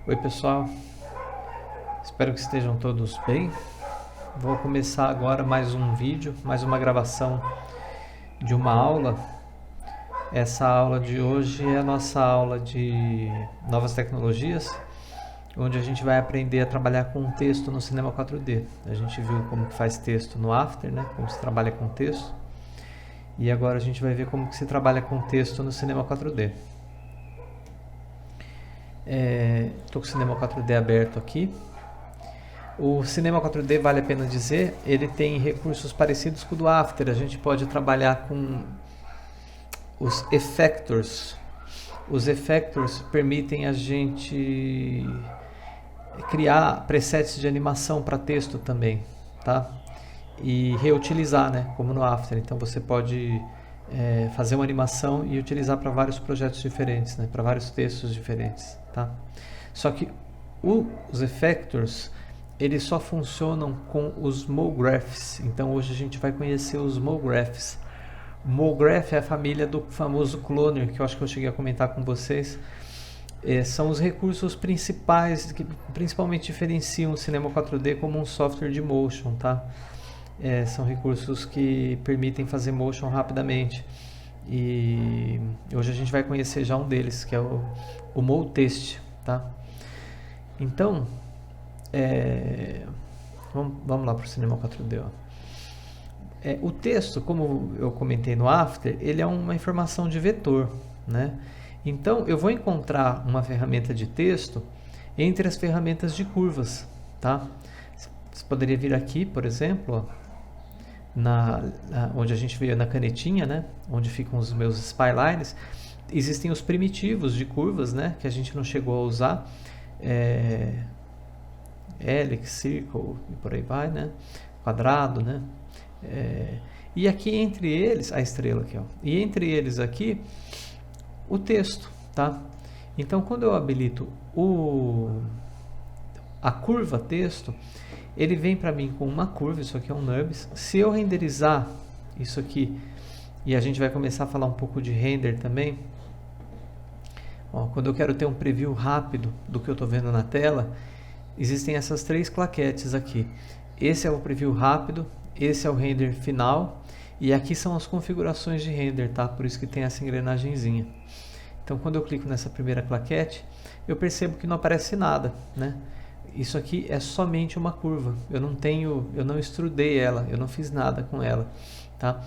Oi pessoal, espero que estejam todos bem. Vou começar agora mais um vídeo, mais uma gravação de uma aula. Essa aula de hoje é a nossa aula de novas tecnologias, onde a gente vai aprender a trabalhar com texto no Cinema 4D. A gente viu como que faz texto no After, né? Como se trabalha com texto. E agora a gente vai ver como que se trabalha com texto no Cinema 4D. Estou com o Cinema 4D aberto aqui. O Cinema 4D, vale a pena dizer, ele tem recursos parecidos com o do After. A gente pode trabalhar com os effectors. Os effectors permitem a gente criar presets de animação para texto também, tá? E reutilizar, né? Como no After. Então você pode fazer uma animação e utilizar para vários projetos diferentes, né? Para vários textos diferentes, tá? Só que os effectors eles só funcionam com os MoGraphs. Então hoje a gente vai conhecer os MoGraphs. MoGraph é a família do famoso Cloner, que eu acho que eu cheguei a comentar com vocês. São os recursos principais que principalmente diferenciam o Cinema 4D como um software de motion, tá? São recursos que permitem fazer motion rapidamente. E hoje a gente vai conhecer já um deles, que é o MoText, tá? Então, vamos lá para o Cinema 4D. O texto, como eu comentei no After, ele é uma informação de vetor, né? Então, eu vou encontrar uma ferramenta de texto entre as ferramentas de curvas, tá? Você poderia vir aqui, por exemplo, onde a gente veio na canetinha, né? Onde ficam os meus splines. Existem os primitivos de curvas, né? Que a gente não chegou a usar. Helix, circle e por aí vai, né? Quadrado, né? E aqui entre eles, a estrela aqui, ó. E entre eles aqui, o texto, tá? Então, quando eu habilito a curva texto, ele vem para mim com uma curva, isso aqui é um NURBS. Se eu renderizar isso aqui, e a gente vai começar a falar um pouco de render também, ó, quando eu quero ter um preview rápido do que eu estou vendo na tela, existem essas três claquetes aqui. Esse é o preview rápido, esse é o render final, e aqui são as configurações de render, tá? Por isso que tem essa engrenagemzinha. Então, quando eu clico nessa primeira claquete, eu percebo que não aparece nada, né? Isso aqui é somente uma curva. Eu não extrudei ela, eu não fiz nada com ela, tá?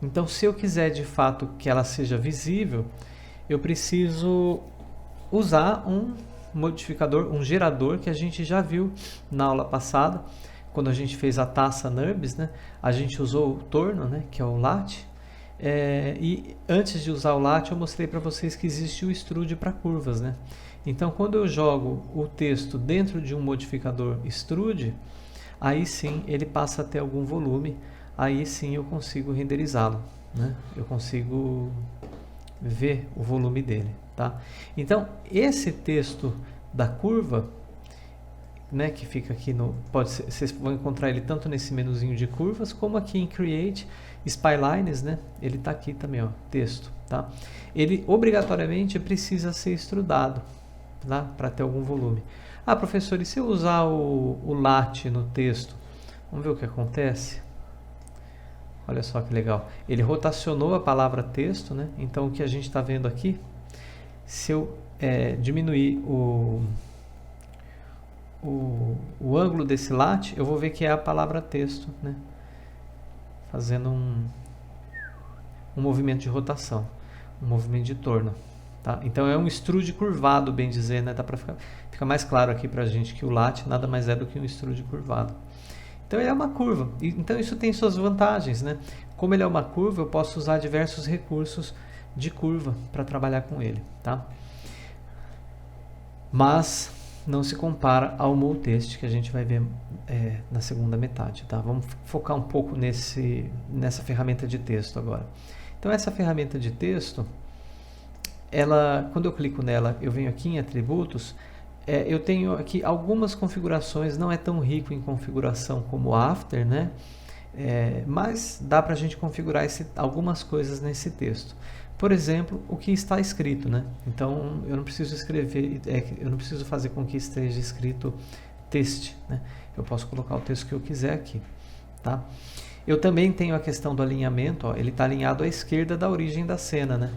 Então, se eu quiser de fato que ela seja visível, eu preciso usar um modificador, um gerador que a gente já viu na aula passada, quando a gente fez a taça NURBS, né? A gente usou o torno, né? Que é o lat. E antes de usar o lat, eu mostrei para vocês que existe o extrude para curvas, né? Então, quando eu jogo o texto dentro de um modificador extrude, aí sim ele passa a ter algum volume, aí sim eu consigo renderizá-lo, né? Eu consigo ver o volume dele, tá? Então, esse texto da curva, né, que fica aqui vocês vão encontrar ele tanto nesse menuzinho de curvas, como aqui em Create, Splines, né? Ele está aqui também, ó, texto, tá? Ele obrigatoriamente precisa ser extrudado, tá? Para ter algum volume. Ah, professor, e se eu usar o lat no texto? Vamos ver o que acontece? Olha só que legal. Ele rotacionou a palavra texto, né? Então, o que a gente está vendo aqui, se eu diminuir o ângulo desse lat, eu vou ver que é a palavra texto, né? Fazendo um movimento de rotação, um movimento de torno, tá? Então é um extrude curvado, bem dizer, né? Dá para ficar mais claro aqui para a gente que o lat nada mais é do que um extrude curvado. Então ele é uma curva, então isso tem suas vantagens, né? Como ele é uma curva, eu posso usar diversos recursos de curva para trabalhar com ele, tá? Mas não se compara ao MoText, que a gente vai ver na segunda metade, tá? Vamos focar um pouco nessa ferramenta de texto agora. Então, essa ferramenta de texto, quando eu clico nela, eu venho aqui em atributos, eu tenho aqui algumas configurações, não é tão rico em configuração como o After, né? Mas dá para a gente configurar algumas coisas nesse texto. por exemplo, o que está escrito, né? Então, eu não preciso escrever, eu não preciso fazer com que esteja escrito texto, né? Eu posso colocar o texto que eu quiser aqui, tá? Eu também tenho a questão do alinhamento, ó, ele está alinhado à esquerda da origem da cena, né?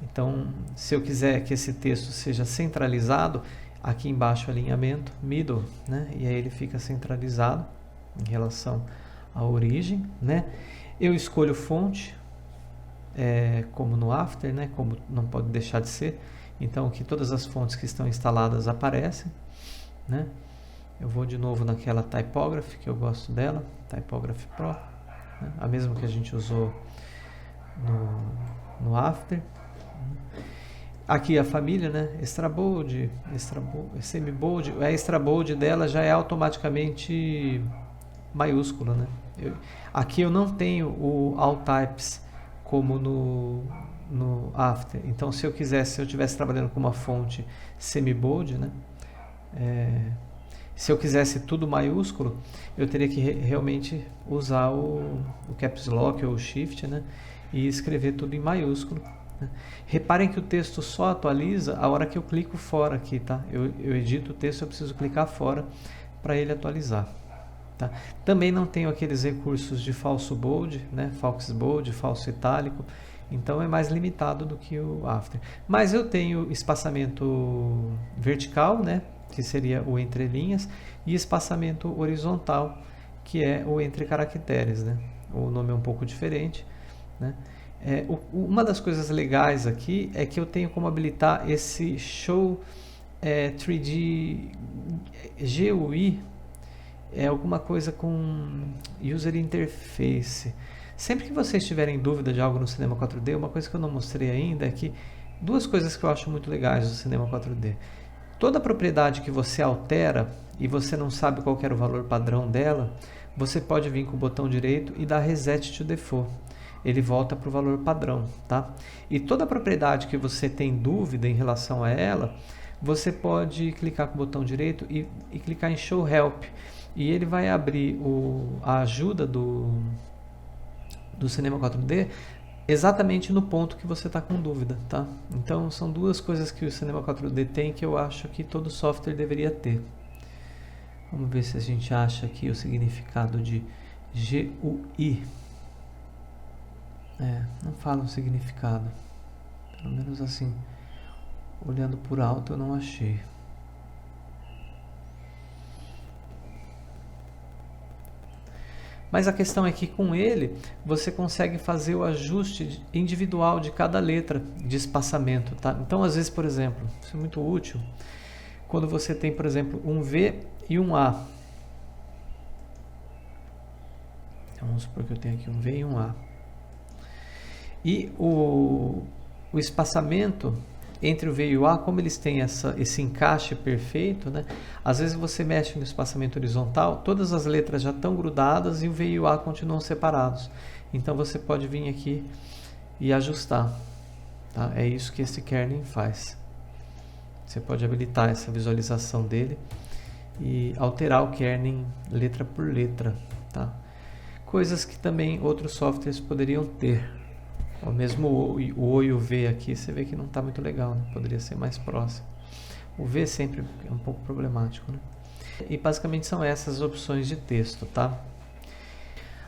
Então, se eu quiser que esse texto seja centralizado, aqui embaixo alinhamento, middle, né? E aí ele fica centralizado em relação à origem, né? Eu escolho fonte, como no After, né? Como não pode deixar de ser. Então, aqui todas as fontes que estão instaladas aparecem, né? Eu vou de novo naquela Typography, que eu gosto dela, Typography Pro, né? A mesma que a gente usou no After. Aqui a família, né? Extra bold, semi bold. A extra bold dela já é automaticamente maiúscula, né? Aqui eu não tenho o All Types como no After. Então, se eu estivesse trabalhando com uma fonte semi bold, né? Se eu quisesse tudo maiúsculo, eu teria que realmente usar o Caps Lock ou o Shift, né? E escrever tudo em maiúsculo. Reparem que o texto só atualiza a hora que eu clico fora aqui, tá? Eu edito o texto, eu preciso clicar fora para ele atualizar, tá? Também não tenho aqueles recursos de falso bold, né? False bold, falso itálico, então é mais limitado do que o After. Mas eu tenho espaçamento vertical, né? Que seria o entre linhas, e espaçamento horizontal, que é o entre caracteres, né? O nome é um pouco diferente, né? Uma das coisas legais aqui é que eu tenho como habilitar esse Show 3D GUI, alguma coisa com User Interface. Sempre que vocês tiverem dúvida de algo no Cinema 4D, uma coisa que eu não mostrei ainda é que duas coisas que eu acho muito legais do Cinema 4D. Toda propriedade que você altera e você não sabe qual que era o valor padrão dela, você pode vir com o botão direito e dar Reset to Default. Ele volta para o valor padrão, tá? E toda propriedade que você tem dúvida em relação a ela, você pode clicar com o botão direito e clicar em Show Help. E ele vai abrir a ajuda do Cinema 4D exatamente no ponto que você está com dúvida, tá? Então, são duas coisas que o Cinema 4D tem que eu acho que todo software deveria ter. Vamos ver se a gente acha aqui o significado de GUI. Não fala o significado. Pelo menos assim, olhando por alto, eu não achei. Mas a questão é que com ele, você consegue fazer o ajuste individual de cada letra de espaçamento, tá? Então, às vezes, por exemplo, isso é muito útil, quando você tem, por exemplo, um V e um A. Então, vamos supor que eu tenho aqui um V e um A. E o espaçamento entre o V e o A, como eles têm esse encaixe perfeito, né? Às vezes você mexe no espaçamento horizontal, todas as letras já estão grudadas e o V e o A continuam separados. Então você pode vir aqui e ajustar, tá? É isso que esse kerning faz. Você pode habilitar essa visualização dele e alterar o kerning letra por letra, tá? Coisas que também outros softwares poderiam ter. O mesmo o O e o V aqui, você vê que não está muito legal, né? Poderia ser mais próximo. O V sempre é um pouco problemático, né? E basicamente são essas opções de texto, tá?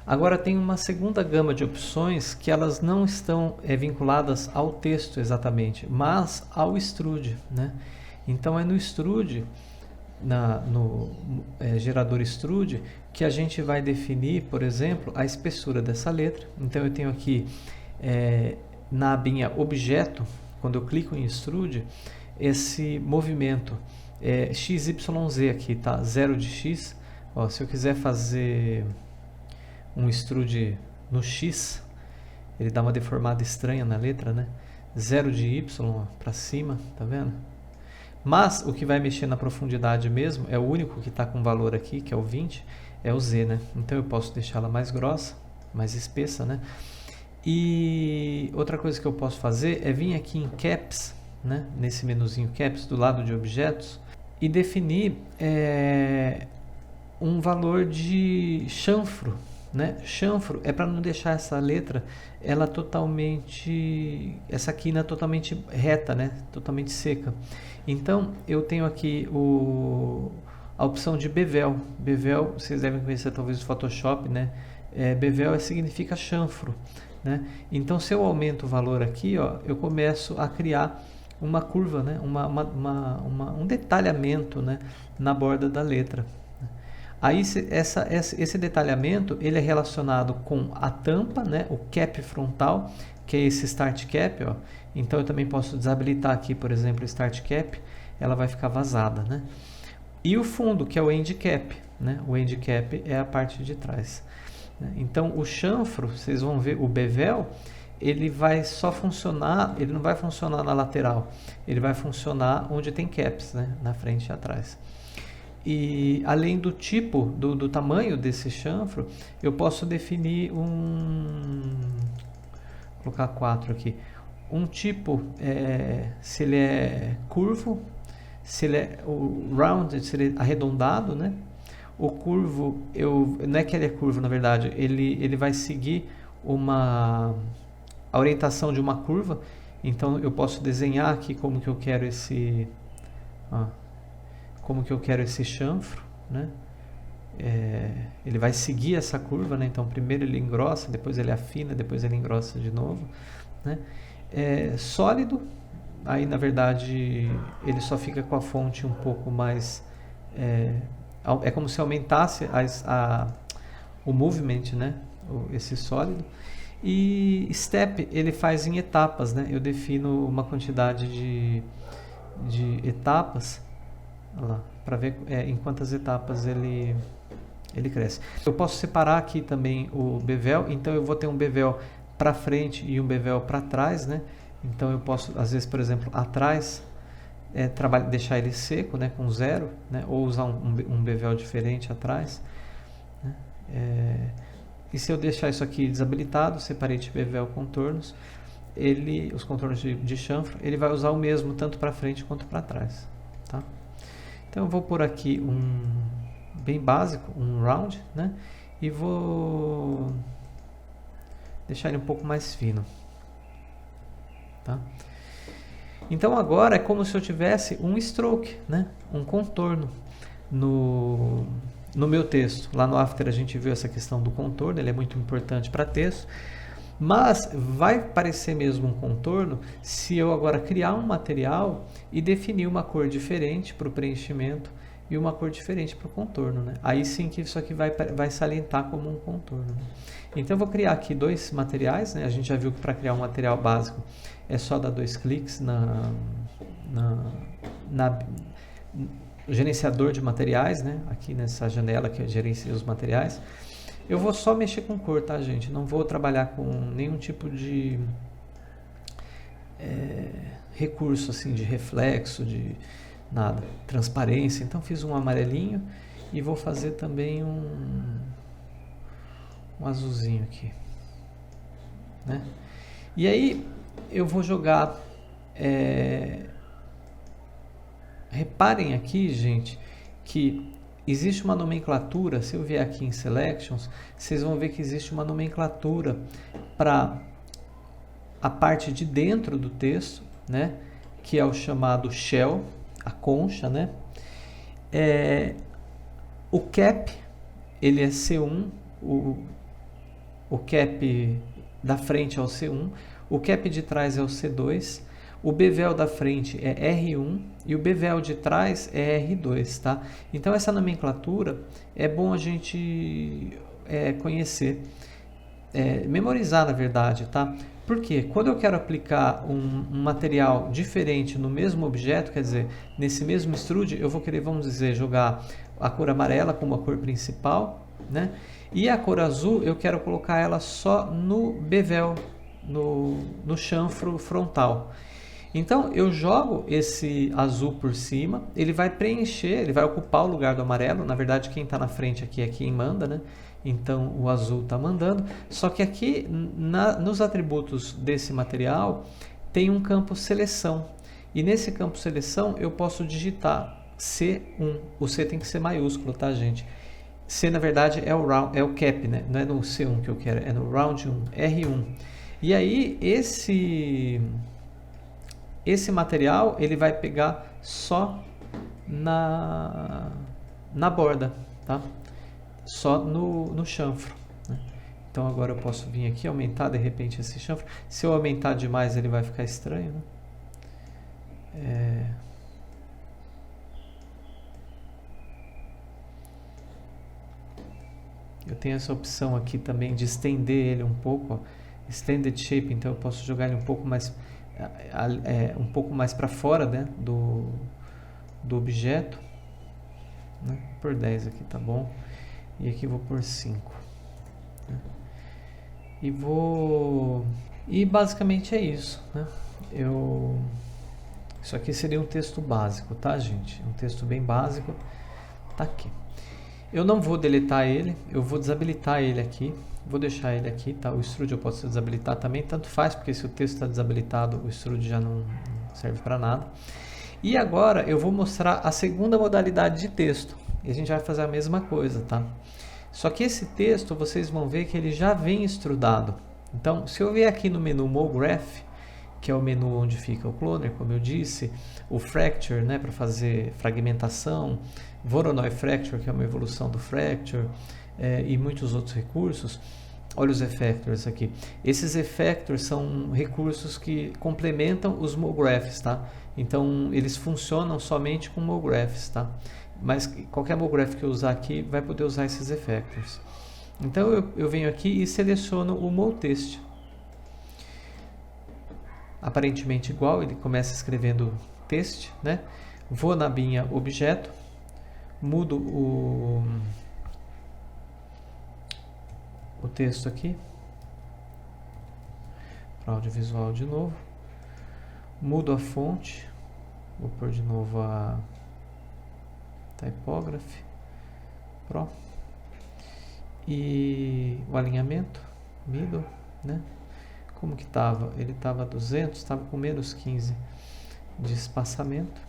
Agora tem uma segunda gama de opções que elas não estão vinculadas ao texto exatamente, mas ao extrude, né? Então é no extrude, no gerador extrude, que a gente vai definir, por exemplo, a espessura dessa letra. Então eu tenho aqui na abinha objeto, quando eu clico em extrude, esse movimento XYZ aqui, tá? 0 de X. Ó, se eu quiser fazer um extrude no X, ele dá uma deformada estranha na letra, né? 0 de Y para cima, tá vendo? Mas o que vai mexer na profundidade mesmo, é o único que está com valor aqui, que é o 20, é o Z, né? Então eu posso deixá-la mais grossa, mais espessa, né? E outra coisa que eu posso fazer é vir aqui em Caps, né? Nesse menuzinho Caps, do lado de objetos, e definir um valor de chanfro, né? Chanfro é para não deixar essa letra, ela totalmente, essa quina totalmente reta, né? Totalmente seca. Então, eu tenho aqui a opção de bevel. Bevel, vocês devem conhecer talvez o Photoshop, né? Bevel significa chanfro, né? Então, se eu aumento o valor aqui, ó, eu começo a criar uma curva, né? Um detalhamento, né? Na borda da letra. Aí esse detalhamento ele é relacionado com a tampa, né? O cap frontal, que é esse Start Cap, ó. Então eu também posso desabilitar aqui, por exemplo, o Start Cap, ela vai ficar vazada, né? E o fundo, que é o End Cap, né? O End Cap é a parte de trás, né? Então o chanfro, vocês vão ver, o bevel, ele vai só funcionar, ele não vai funcionar na lateral, ele vai funcionar onde tem caps, né? Na frente e atrás. E além do tipo, do tamanho desse chanfro, eu posso definir vou colocar 4 aqui, um tipo, se ele é curvo, se ele é o round, se ele é arredondado, né? O curvo, não é que ele é curvo, na verdade, ele vai seguir a orientação de uma curva. Então eu posso desenhar aqui como que eu quero esse chanfro, né? Ele vai seguir essa curva, né? Então primeiro ele engrossa, depois ele afina, depois ele engrossa de novo, né? Sólido, aí na verdade ele só fica com a fonte um pouco mais, é como se aumentasse o movement, né? Esse sólido. E step ele faz em etapas, né? Eu defino uma quantidade de etapas para ver em quantas etapas ele cresce. Eu posso separar aqui também o bevel, então eu vou ter um bevel para frente e um bevel para trás, né? Então eu posso, às vezes, por exemplo, atrás, deixar ele seco, né, com 0, né? Ou usar um bevel diferente atrás, né? E se eu deixar isso aqui desabilitado, separate bevel contornos, os contornos de chanfro, ele vai usar o mesmo tanto para frente quanto para trás, tá? Então eu vou pôr aqui bem básico, um round, né? E vou deixar ele um pouco mais fino, tá? Então agora é como se eu tivesse um stroke, né? Um contorno no meu texto. Lá no After a gente viu essa questão do contorno, ele é muito importante para texto. Mas vai parecer mesmo um contorno se eu agora criar um material e definir uma cor diferente para o preenchimento e uma cor diferente para o contorno, né? Aí sim que isso aqui vai salientar como um contorno, né? Então eu vou criar aqui 2 materiais, né? A gente já viu que para criar um material básico é só dar 2 cliques no gerenciador de materiais, né? Aqui nessa janela que gerencia os materiais. Eu vou só mexer com cor, tá, gente? Não vou trabalhar com nenhum tipo de recurso, assim, de reflexo, de nada, transparência. Então, fiz um amarelinho e vou fazer também um azulzinho aqui, né? E aí, eu vou jogar... Reparem aqui, gente, que... existe uma nomenclatura, se eu vier aqui em Selections, vocês vão ver que existe uma nomenclatura para a parte de dentro do texto, né? Que é o chamado shell, a concha, né? O cap, ele é C1, o cap da frente é o C1, o cap de trás é o C2, o bevel da frente é R1 e o bevel de trás é R2, tá? Então essa nomenclatura é bom a gente conhecer, memorizar na verdade, tá? Porque quando eu quero aplicar um material diferente no mesmo objeto, quer dizer, nesse mesmo extrude, eu vou querer, vamos dizer, jogar a cor amarela como a cor principal, né? E a cor azul eu quero colocar ela só no bevel, no chanfro frontal. Então eu jogo esse azul por cima, ele vai preencher, ele vai ocupar o lugar do amarelo. Na verdade quem está na frente aqui é quem manda, né? Então o azul está mandando. Só que aqui nos atributos desse material tem um campo seleção. E nesse campo seleção eu posso digitar C1. O C tem que ser maiúsculo, tá, gente? C, na verdade, é o cap, né? Não é no C1 que eu quero, é no round 1, R1. E aí, esse material, ele vai pegar só na borda, tá? Só no chanfro, né? Então, agora eu posso vir aqui, aumentar, de repente, esse chanfro. Se eu aumentar demais, ele vai ficar estranho, né? Eu tenho essa opção aqui também de estender ele um pouco, ó, Extended Shape, então eu posso jogar ele um pouco mais para fora, né, do objeto, né? Por 10 aqui, tá bom? E aqui vou por 5, né? E basicamente é isso, né? Isso aqui seria um texto básico, tá, gente? Um texto bem básico, tá aqui. Eu não vou deletar ele, eu vou desabilitar ele aqui, vou deixar ele aqui, tá? O extrude eu posso desabilitar também, tanto faz, porque se o texto está desabilitado, o extrude já não serve para nada. E agora eu vou mostrar a segunda modalidade de texto, e a gente vai fazer a mesma coisa, tá? Só que esse texto, vocês vão ver que ele já vem extrudado. Então, se eu vier aqui no menu MoGraph, que é o menu onde fica o cloner, como eu disse, o Fracture, né, para fazer fragmentação, Voronoi Fracture, que é uma evolução do Fracture, e muitos outros recursos. Olha os effectors aqui. Esses effectors são recursos que complementam os MoGraphs, tá? Então, eles funcionam somente com MoGraphs, tá? Mas qualquer MoGraph que eu usar aqui vai poder usar esses effectors. Então, eu venho aqui e seleciono o MoText. Aparentemente igual, ele começa escrevendo text, né? Vou na binha objeto, mudo o texto aqui para audiovisual de novo, mudo a fonte, vou pôr de novo a typography Pro e o alinhamento middle, né? Como que estava? Ele estava 200, estava com menos 15 de espaçamento.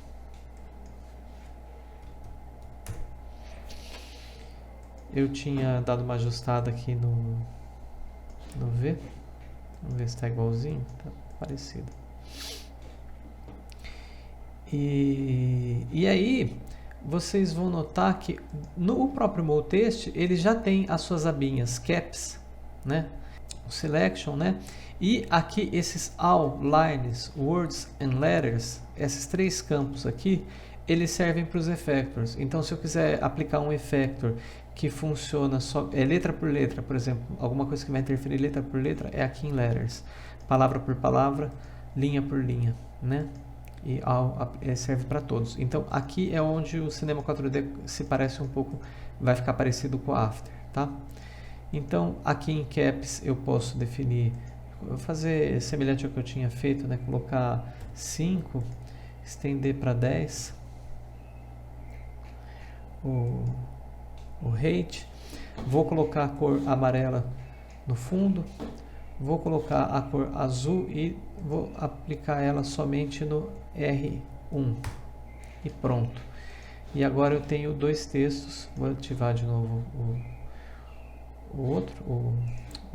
Eu tinha dado uma ajustada aqui no V. Vamos ver se está igualzinho. Está parecido. E aí, vocês vão notar que no próprio MoText, ele já tem as suas abinhas caps, né? O selection, né? E aqui esses all lines, words and letters, esses três campos aqui, eles servem para os effectors. Então, se eu quiser aplicar um effector que funciona só letra por letra, por exemplo, alguma coisa que vai interferir letra por letra, é aqui em letters, palavra por palavra, linha por linha, né? E serve para todos. Então, aqui é onde o Cinema 4D se parece um pouco, vai ficar parecido com o After, tá? Então, aqui em caps eu posso definir, vou fazer semelhante ao que eu tinha feito, né? Colocar 5, estender para 10, o rate, vou colocar a cor amarela no fundo, vou colocar a cor azul e vou aplicar ela somente no R1 e pronto. E agora eu tenho dois textos, vou ativar de novo o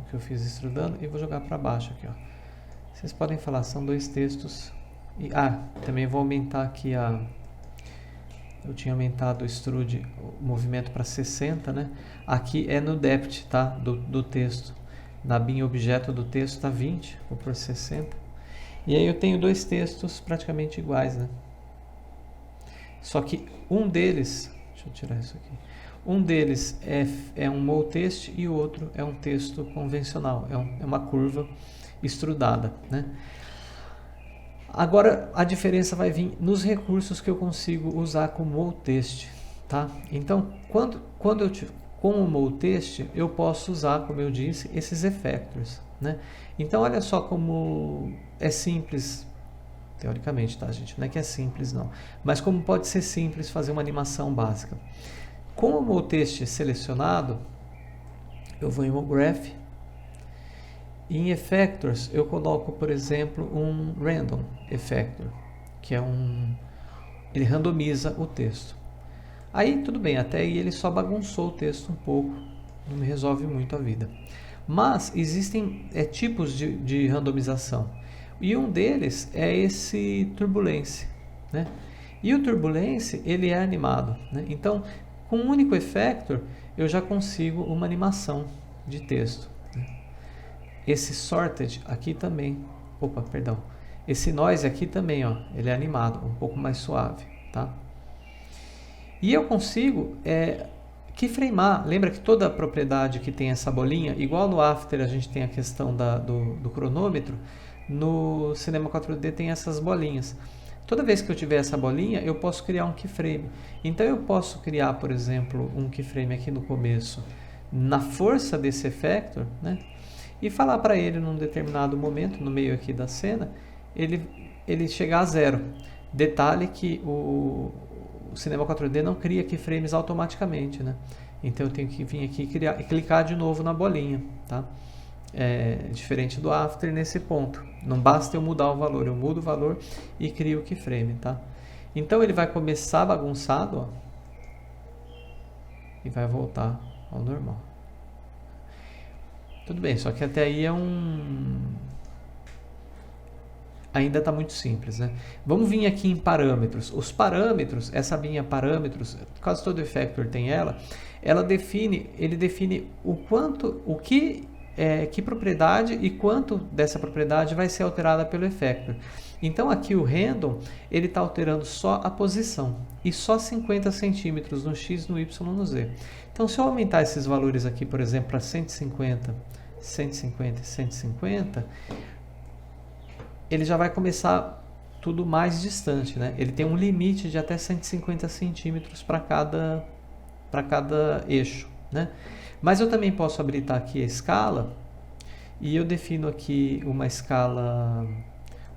que eu fiz extrudando e vou jogar para baixo aqui, ó. Vocês podem falar, são dois textos. E também vou aumentar aqui eu tinha aumentado o extrude, o movimento para 60, né? Aqui é no depth, tá? Do texto. Na binha objeto do texto está 20, vou por 60. E aí eu tenho dois textos praticamente iguais, né? Só que um deles, deixa eu tirar isso aqui. Um deles é um MoText e o outro é um texto convencional, é uma curva extrudada, né? Agora a diferença vai vir nos recursos que eu consigo usar com o MoText, tá? Então, com o MoText eu posso usar, como eu disse, esses effectors, né? Então, olha só como é simples, teoricamente, tá, gente? Não é que é simples, não. Mas como pode ser simples fazer uma animação básica. Com o MoText selecionado, eu vou em MoGraph. E em Effectors, eu coloco, por exemplo, um Random Effector, que é ele randomiza o texto. Aí tudo bem, até aí ele só bagunçou o texto um pouco, não me resolve muito a vida. Mas existem tipos de randomização. E um deles é esse Turbulence, né? E o Turbulence, ele é animado, né? Então, com um único effector, eu já consigo uma animação de texto, né? Esse Sorted aqui também, opa, perdão. Esse Noise aqui também, ó, ele é animado, um pouco mais suave, tá? E eu consigo keyframear. Lembra que toda propriedade que tem essa bolinha, igual no After a gente tem a questão do cronômetro, no Cinema 4D tem essas bolinhas. Toda vez que eu tiver essa bolinha, eu posso criar um keyframe. Então eu posso criar, por exemplo, um keyframe aqui no começo, na força desse effector, né? E falar para ele num determinado momento, no meio aqui da cena, ele chegar a 0. Detalhe que o Cinema 4D não cria keyframes automaticamente, né? Então eu tenho que vir aqui e clicar de novo na bolinha, tá? Diferente do After nesse ponto. Não basta eu mudar o valor, eu mudo o valor e crio o keyframe, tá? Então ele vai começar bagunçado, ó, e vai voltar ao normal. Tudo bem, só que até aí ainda está muito simples, né? Vamos vir aqui em parâmetros. Os parâmetros, essa linha parâmetros, quase todo effector tem ele define o quanto, que propriedade e quanto dessa propriedade vai ser alterada pelo effector. Então aqui o random, ele está alterando só a posição e só 50 centímetros no x, no y, no z. Então se eu aumentar esses valores aqui, por exemplo, para 150, 150 e 150, ele já vai começar tudo mais distante, né? Ele tem um limite de até 150 centímetros para cada eixo, né? Mas eu também posso habilitar aqui a escala e eu defino aqui uma escala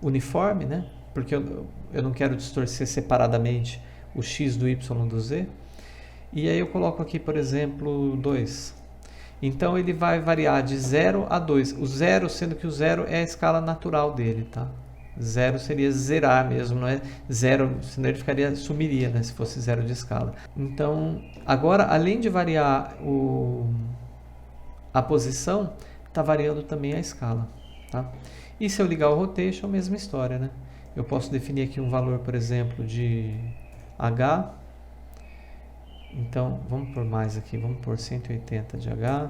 uniforme, né? Porque eu não quero distorcer separadamente o x do y do z. E aí eu coloco aqui, por exemplo, 2. Então ele vai variar de 0 a 2. O 0, sendo que o 0 é a escala natural dele, tá? 0 seria zerar mesmo, não é 0, senão ele sumiria, né, se fosse 0 de escala. Então, agora, além de variar a posição, está variando também a escala, tá? E se eu ligar o rotation, mesma história, né? Eu posso definir aqui um valor, por exemplo, de H. Então, vamos por mais aqui, vamos por 180 de H.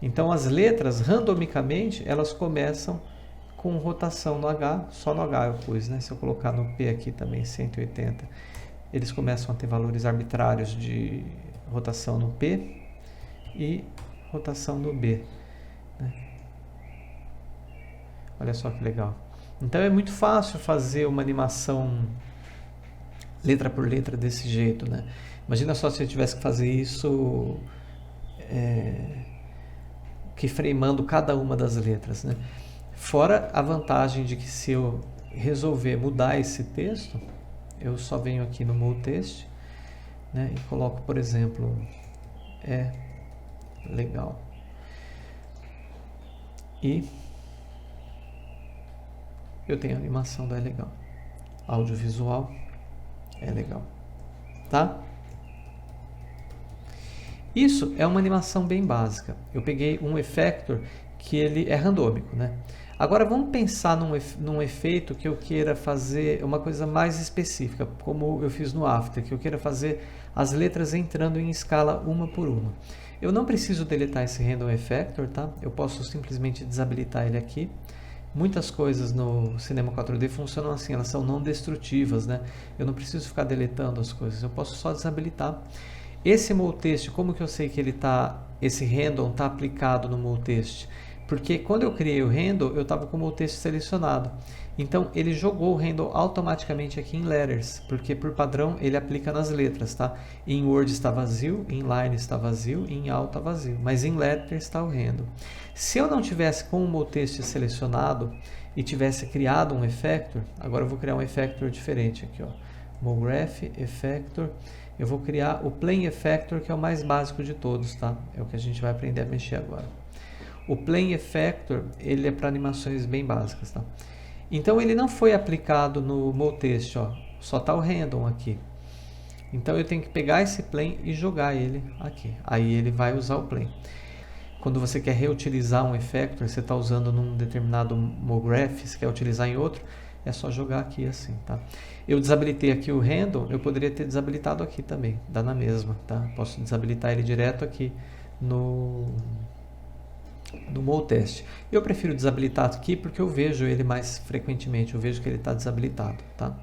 Então, as letras, randomicamente, elas começam com rotação no H, só no H eu pus, né? Se eu colocar no P aqui também, 180, eles começam a ter valores arbitrários de rotação no P e rotação no B, né? Olha só que legal. Então, é muito fácil fazer uma animação letra por letra desse jeito, né? Imagina só se eu tivesse que fazer isso keyframeando cada uma das letras, né? Fora a vantagem de que se eu resolver mudar esse texto, eu só venho aqui no Move Text, né, e coloco, por exemplo, legal. E eu tenho a animação do legal. Audiovisual é legal, tá? Isso é uma animação bem básica. Eu peguei um effector que ele é randômico, né? Agora vamos pensar num efeito que eu queira fazer uma coisa mais específica, como eu fiz no After, que eu queira fazer as letras entrando em escala uma por uma. Eu não preciso deletar esse random effector, tá? Eu posso simplesmente desabilitar ele aqui. Muitas coisas no Cinema 4D funcionam assim, elas são não destrutivas, né? Eu não preciso ficar deletando as coisas, eu posso só desabilitar. Esse MoText, como que eu sei que esse random está aplicado no MoText? Porque quando eu criei o random, eu estava com o MoText selecionado. Então, ele jogou o random automaticamente aqui em Letters, porque por padrão ele aplica nas letras, tá? Em Word está vazio, em Line está vazio, em All está vazio, mas em Letters está o random. Se eu não tivesse com o MoText selecionado e tivesse criado um effector, agora eu vou criar um effector diferente aqui, ó. MoGraph, effector. Eu vou criar o Plane Effector, que é o mais básico de todos, tá? É o que a gente vai aprender a mexer agora. O Plane Effector, ele é para animações bem básicas, tá? Então, ele não foi aplicado no MoText, ó. Só tá o random aqui. Então eu tenho que pegar esse plane e jogar ele aqui. Aí ele vai usar o plane. Quando você quer reutilizar um effector, você está usando num determinado MoGraph, você quer utilizar em outro, é só jogar aqui assim, tá? Eu desabilitei aqui o handle, eu poderia ter desabilitado aqui também, dá na mesma, tá? Posso desabilitar ele direto aqui no MoTest. Eu prefiro desabilitar aqui porque eu vejo ele mais frequentemente, eu vejo que ele está desabilitado, tá?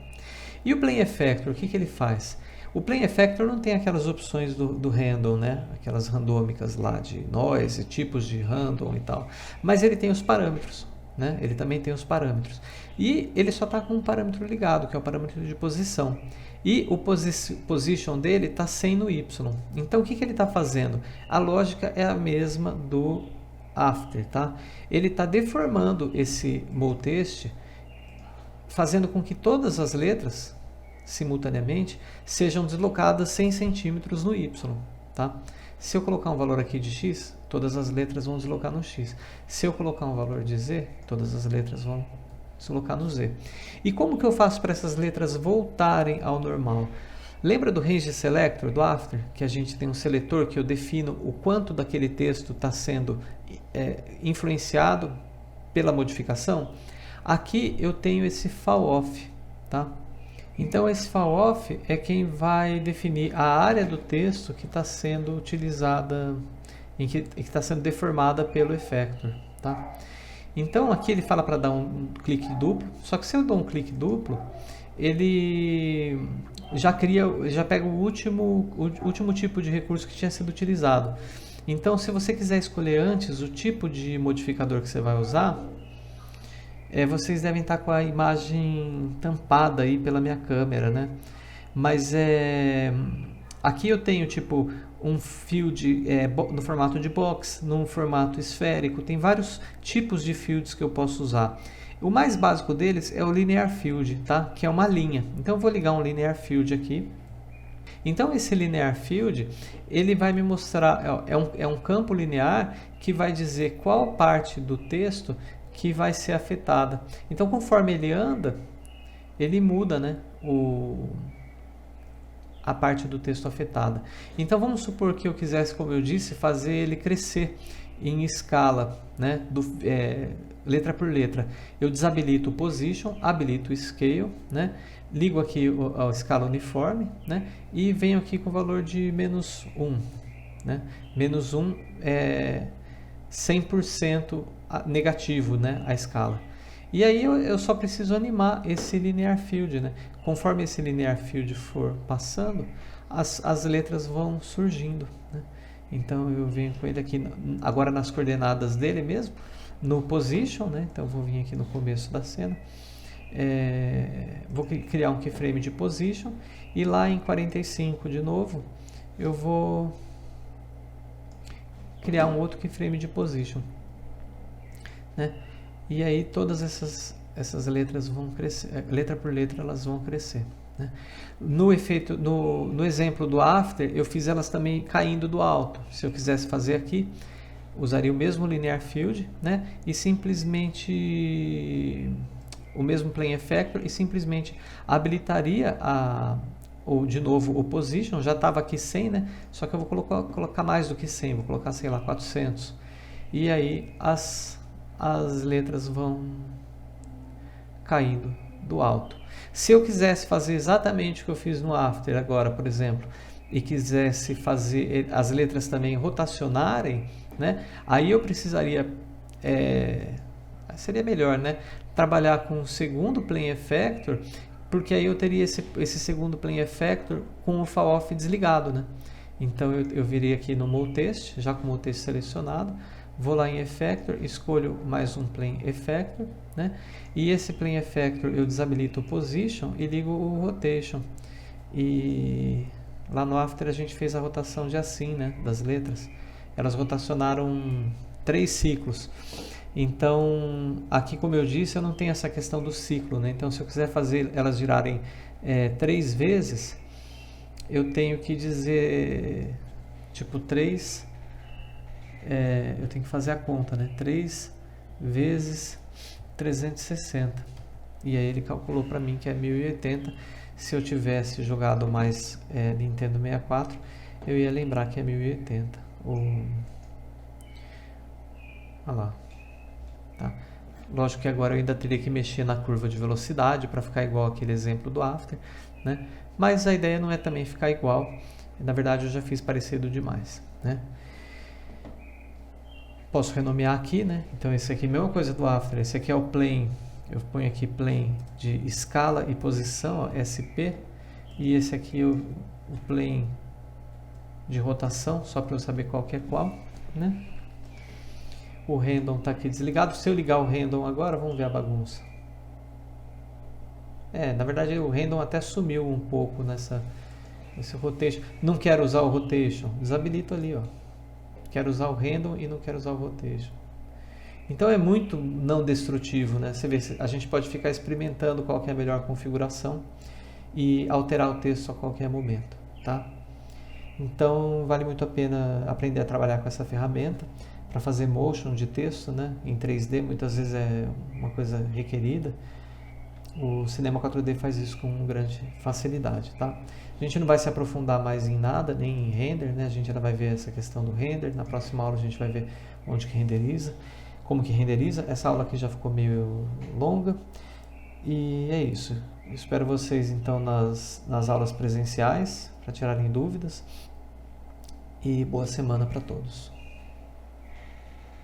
E o Plane Effector, o que ele faz? O Plane Effector não tem aquelas opções do handle, né? Aquelas randômicas lá de noise, tipos de random e tal. Mas ele tem os parâmetros, né? Ele também tem os parâmetros. E ele só está com um parâmetro ligado, que é o parâmetro de posição. E o position dele está 100 no Y. Então o que ele está fazendo? A lógica é a mesma do after, tá? Ele está deformando esse MoTest, fazendo com que todas as letras simultaneamente sejam deslocadas 100 centímetros no Y, tá? Se eu colocar um valor aqui de X, todas as letras vão deslocar no X. Se eu colocar um valor de Z, todas as letras vão deslocar no Z. E como que eu faço para essas letras voltarem ao normal? Lembra do Range Selector, do After? Que a gente tem um seletor que eu defino o quanto daquele texto está sendo influenciado pela modificação? Aqui eu tenho esse fall-off, tá? Então esse fall-off é quem vai definir a área do texto que está sendo utilizada, que está sendo deformada pelo effector, tá? Então aqui ele fala para dar um clique duplo, só que se eu dou um clique duplo, ele já pega o último tipo de recurso que tinha sido utilizado. Então se você quiser escolher antes o tipo de modificador que você vai usar, vocês devem estar com a imagem tampada aí pela minha câmera, né? Mas aqui eu tenho tipo um field no formato de box, num formato esférico, tem vários tipos de fields que eu posso usar. O mais básico deles é o linear field, tá? Que é uma linha. Então eu vou ligar um linear field aqui. Então esse linear field, ele vai me mostrar, é um campo linear que vai dizer qual parte do texto que vai ser afetada. Então conforme ele anda, ele muda, né, a parte do texto afetada. Então vamos supor que eu quisesse, como eu disse, fazer ele crescer em escala, né, letra por letra. Eu desabilito o position, habilito o scale, né, ligo aqui a escala uniforme, né, e venho aqui com o valor de -1. Né? -1 é 100% negativo, né, a escala. E aí eu só preciso animar esse linear field, né? Conforme esse linear field for passando, as letras vão surgindo, né? Então eu venho com ele aqui agora nas coordenadas dele mesmo, no position, né? Então eu vou vir aqui no começo da cena, vou criar um keyframe de position e lá em 45 de novo eu vou criar um outro keyframe de position, né? E aí todas essas letras vão crescer, letra por letra elas vão crescer, né? No exemplo do after, eu fiz elas também caindo do alto. Se eu quisesse fazer aqui, usaria o mesmo linear field, né? E simplesmente o mesmo plane effector e simplesmente habilitaria ou de novo o position. Já estava aqui 100, né? Só que eu vou colocar mais do que 100, vou colocar, sei lá, 400. E aí as letras vão caindo do alto. Se eu quisesse fazer exatamente o que eu fiz no after agora, por exemplo, e quisesse fazer as letras também rotacionarem, né? Aí eu precisaria, seria melhor, né, trabalhar com o segundo plane effector, porque aí eu teria esse segundo plane effector com o fall off desligado, né? Então eu viria aqui no MoTest, já com o MoTest selecionado, vou lá em Effector, escolho mais um Plane Effector, né? E esse Plane Effector eu desabilito o Position e ligo o Rotation. E lá no After a gente fez a rotação de assim, né, das letras. Elas rotacionaram 3 ciclos. Então, aqui como eu disse, eu não tenho essa questão do ciclo, né? Então, se eu quiser fazer elas girarem 3 vezes, eu tenho que dizer, tipo, 3... eu tenho que fazer a conta, né? 3 vezes 360. E aí ele calculou para mim que é 1080. Se eu tivesse jogado mais Nintendo 64, eu ia lembrar que é 1080. Olha lá. Tá? Lógico que agora eu ainda teria que mexer na curva de velocidade para ficar igual aquele exemplo do After, né? Mas a ideia não é também ficar igual. Na verdade, eu já fiz parecido demais, né? Posso renomear aqui, né? Então esse aqui, mesma coisa do After. Esse aqui é o plane. Eu ponho aqui plane de escala e posição, ó, SP. E esse aqui é o plane de rotação, só para eu saber qual que é qual, né? O random está aqui desligado. Se eu ligar o random agora, vamos ver a bagunça. Na verdade o random até sumiu um pouco nesse rotation. Não quero usar o rotation, desabilito ali, ó. Quero usar o random e não quero usar o rotation. Então é muito não destrutivo, né? Você vê, a gente pode ficar experimentando qual que é a melhor configuração e alterar o texto a qualquer momento, tá? Então vale muito a pena aprender a trabalhar com essa ferramenta para fazer motion de texto, né? Em 3D muitas vezes é uma coisa requerida. O Cinema 4D faz isso com grande facilidade, tá? A gente não vai se aprofundar mais em nada, nem em render, né? A gente ainda vai ver essa questão do render. Na próxima aula a gente vai ver onde que renderiza, como que renderiza. Essa aula aqui já ficou meio longa. E é isso. Eu espero vocês então nas aulas presenciais para tirarem dúvidas. E boa semana para todos.